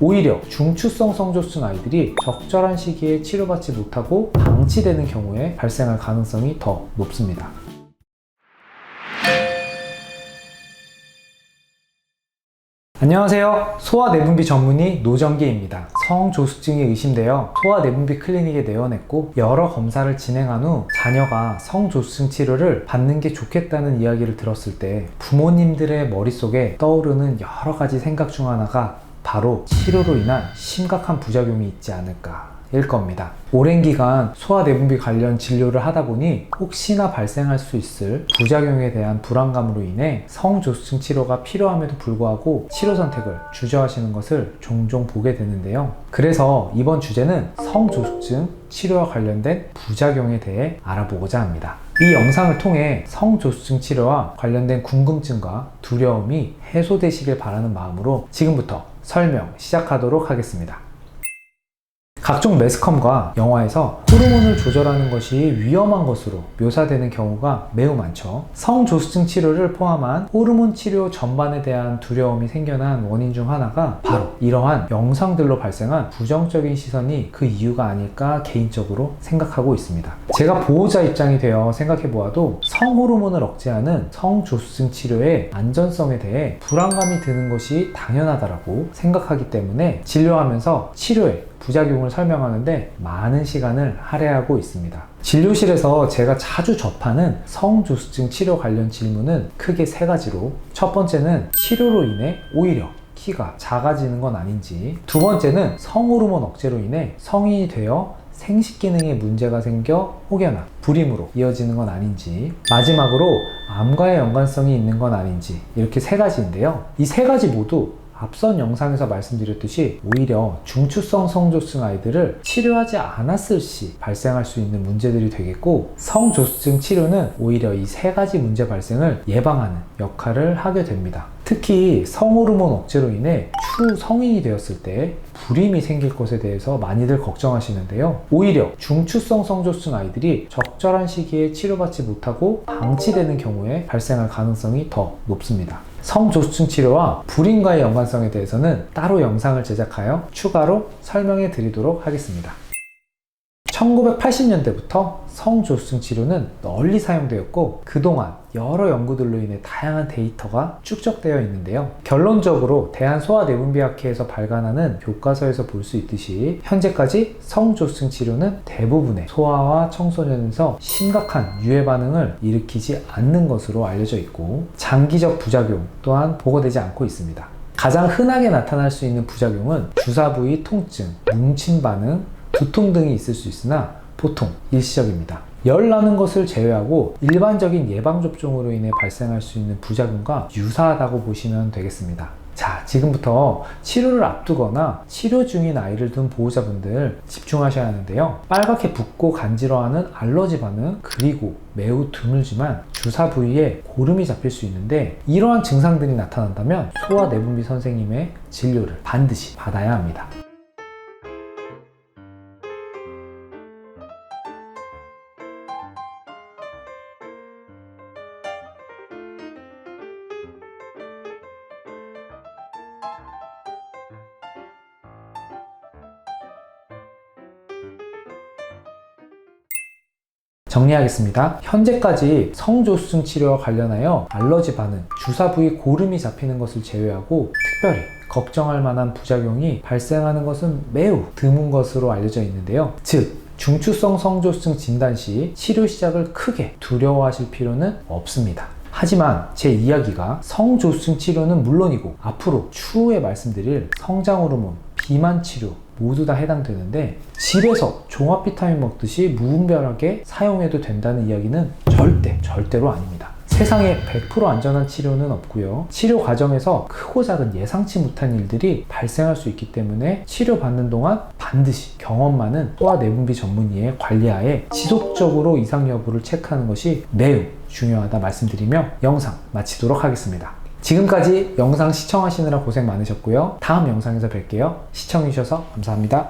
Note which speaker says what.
Speaker 1: 오히려 중추성 성조증 아이들이 적절한 시기에 치료받지 못하고 방치되는 경우에 발생할 가능성이 더 높습니다. 안녕하세요. 소아내분비 전문의 노정기입니다. 성조숙증이 의심되어 소아내분비 클리닉에 내원했고 여러 검사를 진행한 후 자녀가 성조숙증 치료를 받는 게 좋겠다는 이야기를 들었을 때 부모님들의 머릿속에 떠오르는 여러 가지 생각 중 하나가 바로 치료로 인한 심각한 부작용이 있지 않을까 일 겁니다. 오랜 기간 소아내분비 관련 진료를 하다 보니 혹시나 발생할 수 있을 부작용에 대한 불안감으로 인해 성조숙증 치료가 필요함에도 불구하고 치료 선택을 주저하시는 것을 종종 보게 되는데요. 그래서 이번 주제는 성조숙증 치료와 관련된 부작용에 대해 알아보고자 합니다. 이 영상을 통해 성조숙증 치료와 관련된 궁금증과 두려움이 해소되시길 바라는 마음으로 지금부터 설명 시작하도록 하겠습니다. 각종 매스컴과 영화에서 호르몬을 조절하는 것이 위험한 것으로 묘사되는 경우가 매우 많죠. 성조숙증 치료를 포함한 호르몬 치료 전반에 대한 두려움이 생겨난 원인 중 하나가 바로 이러한 영상들로 발생한 부정적인 시선이 그 이유가 아닐까 개인적으로 생각하고 있습니다. 제가 보호자 입장이 되어 생각해 보아도 성호르몬을 억제하는 성조숙증 치료의 안전성에 대해 불안감이 드는 것이 당연하다고 생각하기 때문에 진료하면서 치료의 부작용을 설명하는데 많은 시간을 할애하고 있습니다. 진료실에서 제가 자주 접하는 성조숙증 치료 관련 질문은 크게 세 가지로, 첫 번째는 치료로 인해 오히려 키가 작아지는 건 아닌지, 두 번째는 성호르몬 억제로 인해 성인이 되어 생식 기능에 문제가 생겨 혹여나 불임으로 이어지는 건 아닌지, 마지막으로 암과의 연관성이 있는 건 아닌지, 이렇게 세 가지인데요. 이 세 가지 모두 앞선 영상에서 말씀드렸듯이 오히려 중추성 성조숙증 아이들을 치료하지 않았을 시 발생할 수 있는 문제들이 되겠고, 성조숙증 치료는 오히려 이 세 가지 문제 발생을 예방하는 역할을 하게 됩니다. 특히 성호르몬 억제로 인해 추후 성인이 되었을 때 불임이 생길 것에 대해서 많이들 걱정하시는데요. 오히려 중추성 성조숙증 아이들이 적절한 시기에 치료받지 못하고 방치되는 경우에 발생할 가능성이 더 높습니다. 성조숙증 치료와 불임과의 연관성에 대해서는 따로 영상을 제작하여 추가로 설명해 드리도록 하겠습니다. 1980년대부터 성조숙증 치료는 널리 사용되었고 그동안 여러 연구들로 인해 다양한 데이터가 축적되어 있는데요. 결론적으로 대한소아내분비학회에서 발간하는 교과서에서 볼 수 있듯이 현재까지 성조숙증 치료는 대부분의 소아와 청소년에서 심각한 유해 반응을 일으키지 않는 것으로 알려져 있고 장기적 부작용 또한 보고되지 않고 있습니다. 가장 흔하게 나타날 수 있는 부작용은 주사 부위 통증, 뭉침 반응, 두통 등이 있을 수 있으나 보통 일시적입니다. 열 나는 것을 제외하고 일반적인 예방접종으로 인해 발생할 수 있는 부작용과 유사하다고 보시면 되겠습니다. 자, 지금부터 치료를 앞두거나 치료 중인 아이를 둔 보호자분들 집중하셔야 하는데요. 빨갛게 붓고 간지러워하는 알러지 반응, 그리고 매우 드물지만 주사 부위에 고름이 잡힐 수 있는데 이러한 증상들이 나타난다면 소아내분비 선생님의 진료를 반드시 받아야 합니다. 정리하겠습니다. 현재까지 성조숙증 치료와 관련하여 알러지 반응, 주사 부위 고름이 잡히는 것을 제외하고 특별히 걱정할 만한 부작용이 발생하는 것은 매우 드문 것으로 알려져 있는데요. 즉, 중추성 성조숙증 진단 시 치료 시작을 크게 두려워하실 필요는 없습니다. 하지만 제 이야기가 성조숙증 치료는 물론이고 앞으로 추후에 말씀드릴 성장호르몬, 비만 치료 모두 다 해당되는데 집에서 종합 비타민 먹듯이 무분별하게 사용해도 된다는 이야기는 절대로 아닙니다. 세상에 100% 안전한 치료는 없고요. 치료 과정에서 크고 작은 예상치 못한 일들이 발생할 수 있기 때문에 치료받는 동안 반드시 경험 많은 소아내분비 전문의의 관리하에 지속적으로 이상 여부를 체크하는 것이 매우 중요하다 말씀드리며 영상 마치도록 하겠습니다. 지금까지 영상 시청하시느라 고생 많으셨고요. 다음 영상에서 뵐게요. 시청해주셔서 감사합니다.